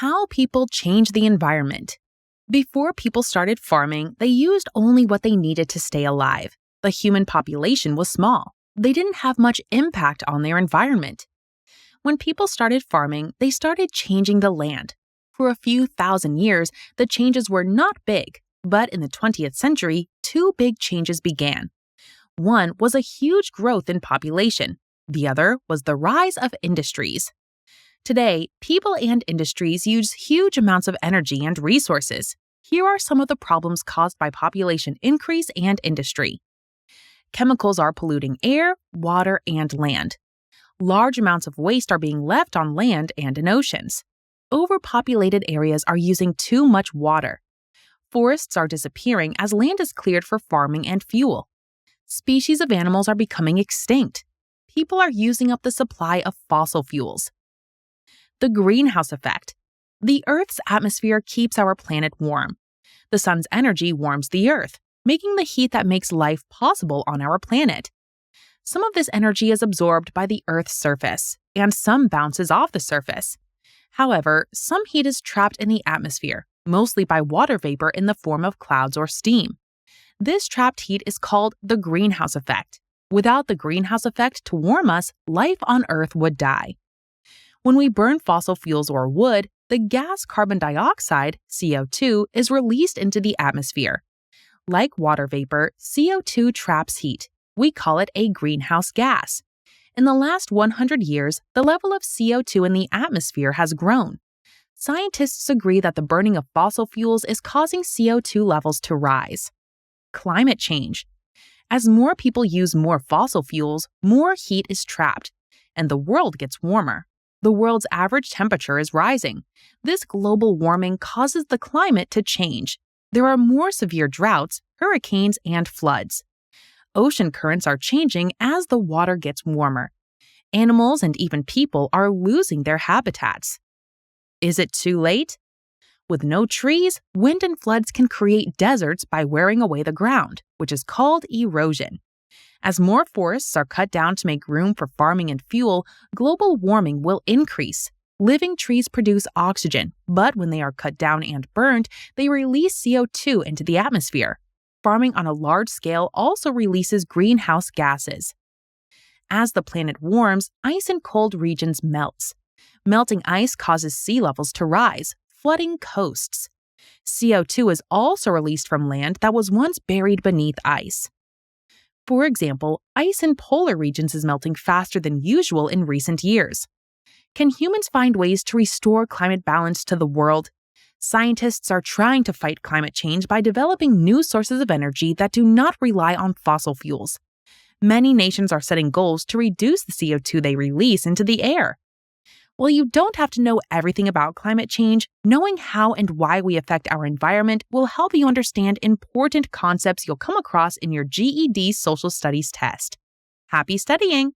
How people change the environment. Before people started farming, they used only what they needed to stay alive. The human population was small. They didn't have much impact on their environment. When people started farming, they started changing the land. For a few thousand years, the changes were not big, but in the 20th century, two big changes began. One was a huge growth in population. The other was the rise of industries. Today, people and industries use huge amounts of energy and resources. Here are some of the problems caused by population increase and industry. Chemicals are polluting air, water, and land. Large amounts of waste are being left on land and in oceans. Overpopulated areas are using too much water. Forests are disappearing as land is cleared for farming and fuel. Species of animals are becoming extinct. People are using up the supply of fossil fuels. The greenhouse effect. The Earth's atmosphere keeps our planet warm. The sun's energy warms the Earth, making the heat that makes life possible on our planet. Some of this energy is absorbed by the Earth's surface, and some bounces off the surface. However, some heat is trapped in the atmosphere, mostly by water vapor in the form of clouds or steam. This trapped heat is called the greenhouse effect. Without the greenhouse effect to warm us, life on Earth would die. When we burn fossil fuels or wood, the gas carbon dioxide, CO2, is released into the atmosphere. Like water vapor, CO2 traps heat. We call it a greenhouse gas. In the last 100 years, the level of CO2 in the atmosphere has grown. Scientists agree that the burning of fossil fuels is causing CO2 levels to rise. Climate change. As more people use more fossil fuels, more heat is trapped, and the world gets warmer. The world's average temperature is rising. This global warming causes the climate to change. There are more severe droughts, hurricanes, and floods. Ocean currents are changing as the water gets warmer. Animals and even people are losing their habitats. Is it too late? With no trees, wind and floods can create deserts by wearing away the ground, which is called erosion. As more forests are cut down to make room for farming and fuel, global warming will increase. Living trees produce oxygen, but when they are cut down and burned, they release CO2 into the atmosphere. Farming on a large scale also releases greenhouse gases. As the planet warms, ice in cold regions melts. Melting ice causes sea levels to rise, flooding coasts. CO2 is also released from land that was once buried beneath ice. For example, ice in polar regions is melting faster than usual in recent years. Can humans find ways to restore climate balance to the world? Scientists are trying to fight climate change by developing new sources of energy that do not rely on fossil fuels. Many nations are setting goals to reduce the CO2 they release into the air. While you don't have to know everything about climate change, knowing how and why we affect our environment will help you understand important concepts you'll come across in your GED social studies test. Happy studying!